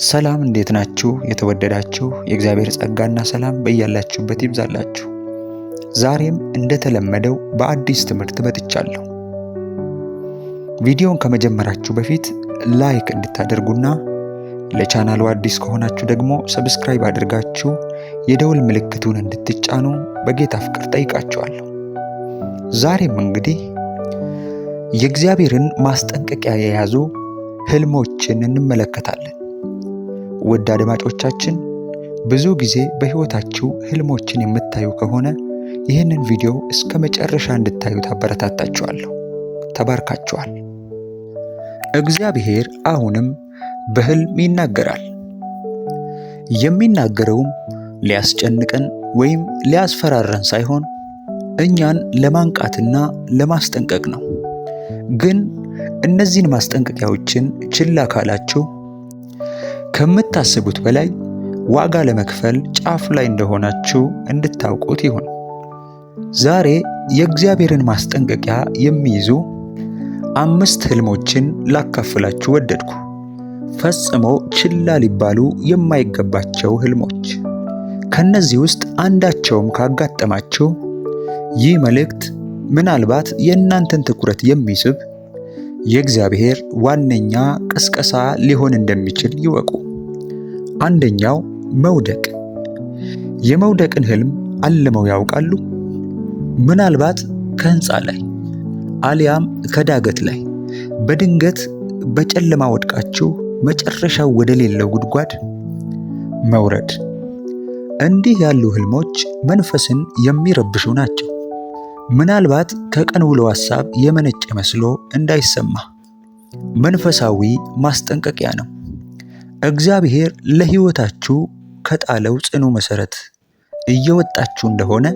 ሰላም እንዴት ናችሁ? የተወደዳችሁ የእግዚአብሔር ጸጋና ሰላም በያላችሁበት ይብዛላችሁ። ዛሬም እንደተለመደው በአዲስ ትምህርት መጥቻለሁ። ቪዲዮውን ከመጀመራችሁ በፊት ላይክ እንድታደርጉና ለቻናሉ አዲስ ከሆናችሁ ደግሞ ሰብስክራይብ አድርጋችሁ የደውል ምልክቱን እንድትጫኑ በጌታ ፍቅር ጠይቃችኋለሁ። ዛሬም እንግዲህ የእግዚአብሔርን ማስጠንቀቂያ የያዙ ህልሞችን እንመለከታለን። ውድ አድማጮቻችን ብዙ ጊዜ በህይወታችሁ ህልሞችን የምታዩ ከሆነ ይህንን ቪዲዮ እስከ መጨረሻ እንድታዩት አበረታታችኋለሁ። ተባርካችኋል። እግዚአብሔር አሁንም በህልም ይናገራል። የሚናገረውም ሊያስጨንቀን ወይም ሊያስፈራረን ሳይሆን እኛን ለማንቃትና ለማስጠንቀቅ ነው። ግን እነዚህን ማስጠንቀቂያዎችን ችላ ካላችሁ ከምታስቡት በላይ ዋጋ ለመክፈል ጫፍ ላይ እንደሆናችሁ እንድታውቁት ይሁን። ዛሬ የእግዚአብሔርን ማስጠንቀቂያ የሚይዙ 5 ህልሞችን ላካፍላችሁ ወደድኩ። ፈጽሞ ችላ ሊባሉ የማይገባቸው ህልሞች። ከነዚህ ውስጥ አንዳቸውም ካጋጠማችሁ ይህ መልእክት ምናልባት የእናንተን ትኩረት የሚስብ የእግዚአብሔር ዋነኛ ቅስቀሳ ሊሆን እንደሚችል ይወቁ። አንደኛው መውደቅ። የመውደቅን ህልም አልመው ያውቃሉ? ምናልባት ከህንፃ ላይ አሊያም ከዳገት ላይ በድንገት በጨለማ ወድቃችሁ መጨረሻው ወደ ሌለው ጉድጓድ መውረድ። እንዲህ ያሉ ህልሞች መንፈስን የሚረብሹ ናቸው። ምናልባት ከቀን ውሎ ሐሳብ የመነጨ መስሎ እንዳይሰማ መንፈሳዊ ማስጠንቀቂያ ነው። እግዚአብሔር ለህይወታችሁ ከጣለው ጽኑ መሰረት እየወጣችሁ እንደሆነ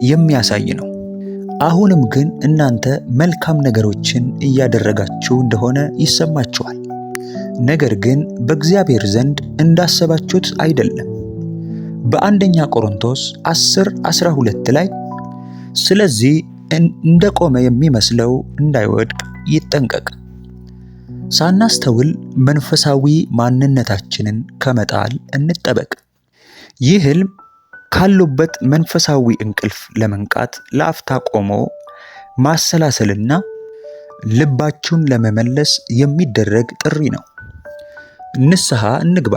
የሚያሳይ ነው። አሁንም ግን እናንተ መልካም ነገሮችን እያደረጋችሁ እንደሆነ ይሰማችኋል። ነገር ግን በእግዚአብሔር ዘንድ እንዳሰባችሁት አይደለም። በአንደኛ ቆሮንቶስ 10:12 ላይ ስለዚህ እንደቆመ የሚመስለው እንዳይወድቅ ይጠንቀቅ። ሳናስተውል መንፈሳዊ ማንነታችንን ከመጣል እንጠበቅ። ይህ ህልም ካሉበት መንፈሳዊ እንቅልፍ ለመንቃት ለአፍታ ቆሞ ማሰላሰልና ልባችሁን ለመመለስ የሚደረግ ጥሪ ነው። ንስሐ እንግባ።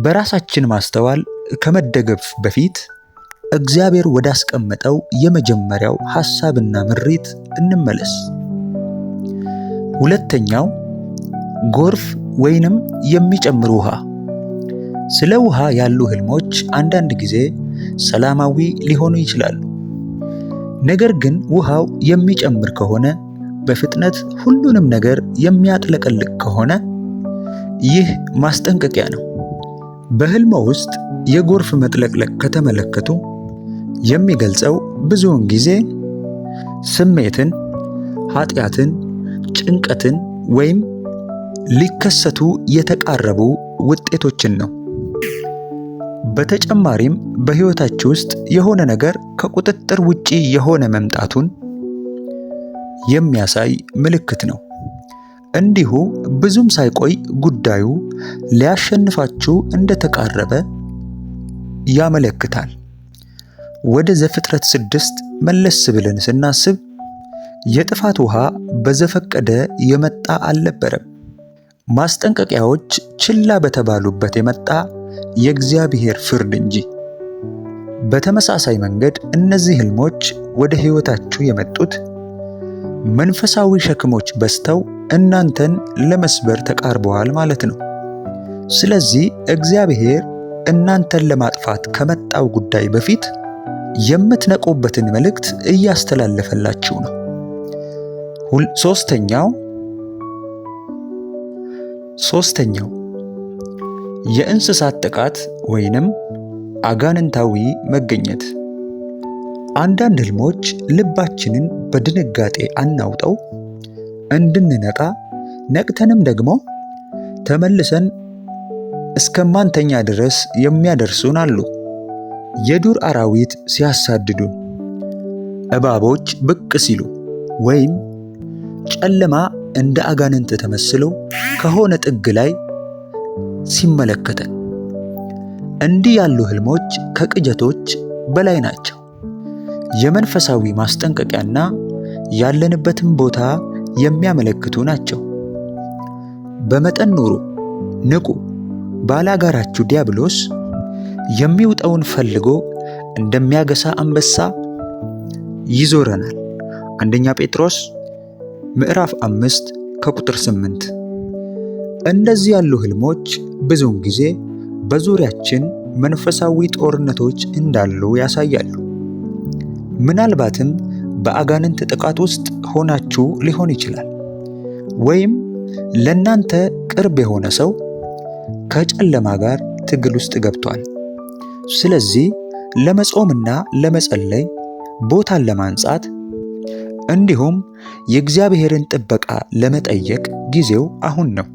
በራሳችን ማስተዋል ከመደገፍ በፊት እግዚአብሔር ወዳስቀመጠው የመጀመሪያው ሐሳብና ምሪት እንመለስ። ሁለተኛው ጎርፍ ወይንም የሚጨምር ውሃ። ስለ ውሃ ያሉ ህልሞች አንዳንድ ጊዜ ሰላማዊ ሊሆኑ ይችላሉ። ነገር ግን ውሃው የሚጨምር ከሆነ፣ በፍጥነት ሁሉንም ነገር የሚያጥለቀልቅ ከሆነ ይህ ማስጠንቀቂያ ነው። በህልሞ ውስጥ የጎርፍ መጥለቅለቅ ከተመለከቱ የሚገልጸው ብዙውን ጊዜ ስሜትን፣ ኃጢአትን፣ ጭንቀትን ወይም ሊከሰቱ የተቃረቡ ውጤቶችን ነው። በተጨማሪም በህይወታችሁ ውስጥ የሆነ ነገር ከቁጥጥር ውጪ የሆነ መምጣቱን የሚያሳይ ምልክት ነው። እንዲሁ ብዙም ሳይቆይ ጉዳዩ ሊያሸንፋችሁ እንደተቃረበ ያመለክታል። ወደ ዘፍጥረት 6 መለስ ብለን ስናስብ የጥፋት ውሃ በዘፈቀደ የመጣ አልነበረም። ማስጠንቀቂያዎች ችላ በተባሉበት የመጣ የእግዚአብሔር ፍርድ እንጂ። በተመሳሳይ መንገድ እነዚህ ህልሞች ወደ ህይወታችሁ የመጡት መንፈሳዊ ሸክሞች በዝተው እናንተን ለመስበር ተቃርበዋል ማለት ነው። ስለዚህ እግዚአብሔር እናንተን ለማጥፋት ከመጣው ጉዳይ በፊት የምትነቁበትን መልእክት እያስተላለፈላችሁ ነው። ሶስተኛው የእንስሳት ጥቃት ወይንም አጋንንታዊ መገኘት። አንዳንድ ህልሞች ልባችንን በድንጋጤ አናውጠው እንድንነቃ፣ ነቅተንም ደግሞ ተመልሰን እስከማንተኛ ድረስ የሚያደርሱን አሉ። የዱር አራዊት ሲያሳድዱን፣ እባቦች ብቅ ሲሉ ወይም ጨለማ እንደ አጋንንት ተመስሎ ከሆነ ጥግ ላይ ሲመለከተን። እንዲህ ያሉ ህልሞች ከቅዠቶች በላይ ናቸው። የመንፈሳዊ ማስጠንቀቂያና ያለንበትን ቦታ የሚያመለክቱ ናቸው። በመጠን ኑሩ፣ ንቁ። ባላጋራችሁ ዲያብሎስ የሚውጠውን ፈልጎ እንደሚያገሳ አንበሳ ይዞረናል። አንደኛ ጴጥሮስ ምዕራፍ 5 ከቁጥር 8። እንደዚህ ያሉ ህልሞች ብዙውን ጊዜ በዙሪያችን መንፈሳዊ ጦርነቶች እንዳሉ ያሳያሉ። ምናልባትም በአጋንንት ጥቃት ውስጥ ሆናችሁ ሊሆን ይችላል። ወይም ለእናንተ ቅርብ የሆነ ሰው ከጨለማ ጋር ትግል ውስጥ ገብቷል። ስለዚህ ለመጾምና ለመጸለይ ቦታን ለማንጻት እንዲሁም የእግዚአብሔርን ጥበቃ ለመጠየቅ ጊዜው አሁን ነው።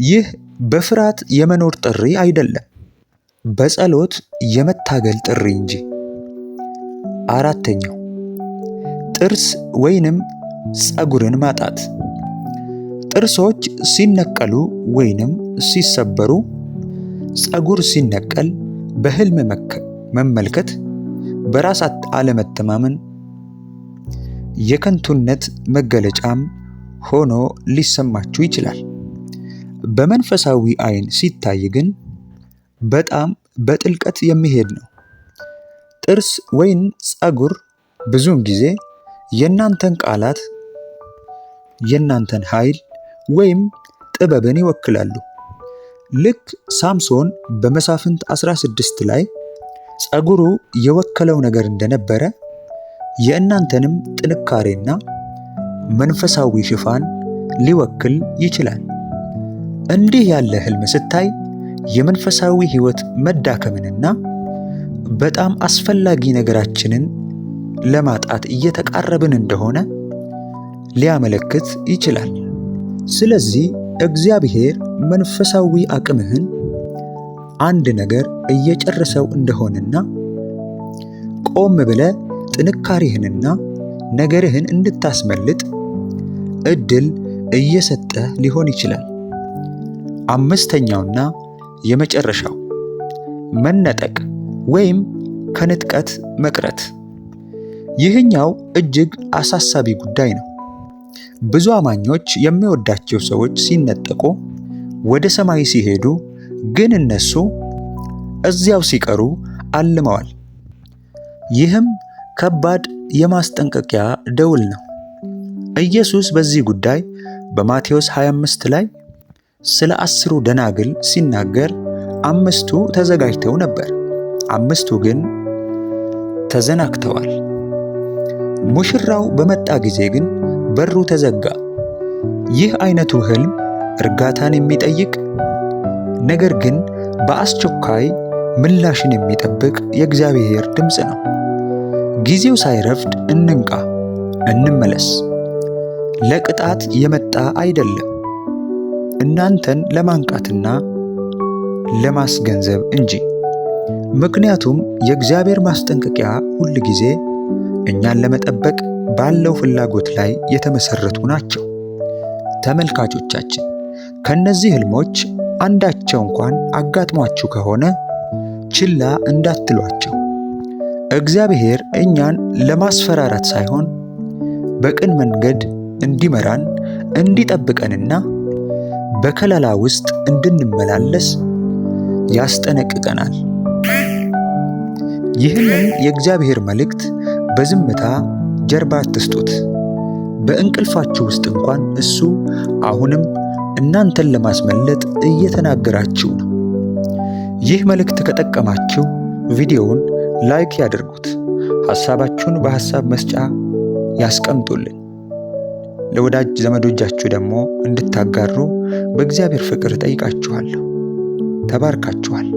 ይህ በፍርሃት የመኖር ጥሪ አይደለም፣ በጸሎት የመታገል ጥሪ እንጂ። አራተኛው ጥርስ ወይንም ፀጉርን ማጣት። ጥርሶች ሲነቀሉ ወይንም ሲሰበሩ፣ ፀጉር ሲነቀል በህልም መመልከት በራስ አለመተማመን የከንቱነት መገለጫም ሆኖ ሊሰማችሁ ይችላል። በመንፈሳዊ ዓይን ሲታይ ግን በጣም በጥልቀት የሚሄድ ነው። ጥርስ ወይም ፀጉር ብዙውን ጊዜ የእናንተን ቃላት፣ የእናንተን ኃይል ወይም ጥበብን ይወክላሉ። ልክ ሳምሶን በመሳፍንት 16 ላይ ፀጉሩ የወከለው ነገር እንደነበረ የእናንተንም ጥንካሬና መንፈሳዊ ሽፋን ሊወክል ይችላል። እንዲህ ያለ ህልም ስታይ የመንፈሳዊ ህይወት መዳከምንና በጣም አስፈላጊ ነገራችንን ለማጣት እየተቃረብን እንደሆነ ሊያመለክት ይችላል። ስለዚህ እግዚአብሔር መንፈሳዊ አቅምህን አንድ ነገር እየጨረሰው እንደሆነና ቆም ብለህ ጥንካሬህንና ነገርህን እንድታስመልጥ እድል እየሰጠ ሊሆን ይችላል። አምስተኛውና የመጨረሻው መነጠቅ ወይም ከንጥቀት መቅረት። ይህኛው እጅግ አሳሳቢ ጉዳይ ነው። ብዙ አማኞች የሚወዳቸው ሰዎች ሲነጠቁ፣ ወደ ሰማይ ሲሄዱ፣ ግን እነሱ እዚያው ሲቀሩ አልመዋል። ይህም ከባድ የማስጠንቀቂያ ደውል ነው። ኢየሱስ በዚህ ጉዳይ በማቴዎስ 25 ላይ ስለ 10 ደናግል ሲናገር 5ቱ ተዘጋጅተው ነበር፣ 5ቱ ግን ተዘናግተዋል። ሙሽራው በመጣ ጊዜ ግን በሩ ተዘጋ። ይህ አይነቱ ህልም እርጋታን የሚጠይቅ ነገር ግን በአስቸኳይ ምላሽን የሚጠብቅ የእግዚአብሔር ድምፅ ነው። ጊዜው ሳይረፍድ እንንቃ፣ እንመለስ። ለቅጣት የመጣ አይደለም፣ እናንተን ለማንቃትና ለማስገንዘብ እንጂ። ምክንያቱም የእግዚአብሔር ማስጠንቀቂያ ሁል ጊዜ እኛን ለመጠበቅ ባለው ፍላጎት ላይ የተመሰረቱ ናቸው። ተመልካቾቻችን፣ ከነዚህ ህልሞች አንዳቸው እንኳን አጋጥሟችሁ ከሆነ ችላ እንዳትሏቸው። እግዚአብሔር እኛን ለማስፈራራት ሳይሆን በቅን መንገድ እንዲመራን፣ እንዲጠብቀንና በከለላ ውስጥ እንድንመላለስ ያስጠነቅቀናል። ይህንን የእግዚአብሔር መልእክት በዝምታ ጀርባ አትስጡት። በእንቅልፋችሁ ውስጥ እንኳን እሱ አሁንም እናንተን ለማስመለጥ እየተናገራችሁ ነው። ይህ መልእክት ከጠቀማችሁ ቪዲዮውን ላይክ ያድርጉት። ሐሳባችሁን በሐሳብ መስጫ ያስቀምጡልን። ለወዳጅ ዘመዶቻችሁ ደግሞ እንድታጋሩ በእግዚአብሔር ፍቅር ጠይቃችኋለሁ። ተባርካችኋል።